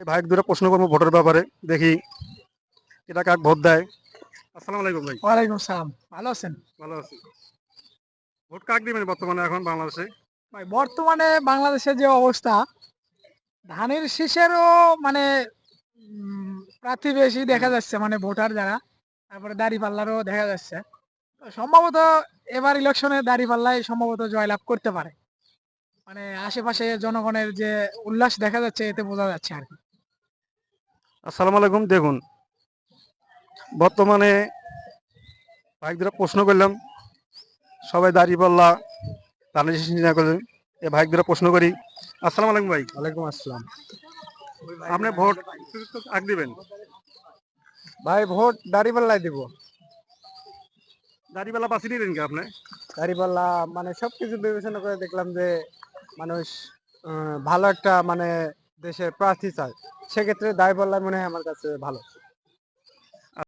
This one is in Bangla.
ভাই দুটো প্রশ্ন করবো ভোটের ব্যাপারে, দেখি এটা কাক ভোট দেয়। আসসালামু আলাইকুম ভাই। ওয়ালাইকুম সালাম। ভালো আছেন? ভালো আছি। ভোট কাক দিবেন বর্তমানে এখন বাংলাদেশে? ভাই বর্তমানে বাংলাদেশের যে অবস্থা, ধানের শীষেরও মানে প্রার্থী বেশি দেখা যাচ্ছে, মানে ভোটার যারা, তারপরে দাঁড়িপাল্লারও দেখা যাচ্ছে। তো সম্ভবত এবার ইলেকশনে দাঁড়িপাল্লাই সম্ভবত জয়লাভ করতে পারে। মানে আশেপাশে জনগণের যে উল্লাস দেখা যাচ্ছে এতে বোঝা যাচ্ছে আর কি। আসসালামু আলাইকুম। দেখুন, বর্তমানে ভাই দুটো প্রশ্ন করলাম, সবাই দাঁড়িয়ে পাল্লা ধানের শীষ নিয়ে করে। এ ভাই দুটো প্রশ্ন করি। আসসালামু আলাইকুম ভাই। ওয়ালাইকুম আসসালাম। আপনি ভোট কাক দিবেন? ভাই ভোট দাঁড়িপাল্লাই দিব। দাঁড়িপাল্লা বাঁচিয়ে নিলেন কি আপনি? দাঁড়িপাল্লা মানে সবকিছু বিবেচনা করে দেখলাম যে মানুষ ভালো একটা মানে দেশের প্রার্থী চায়, সেক্ষেত্রে দাঁড়িপাল্লা মনে হয় আমার কাছে ভালো।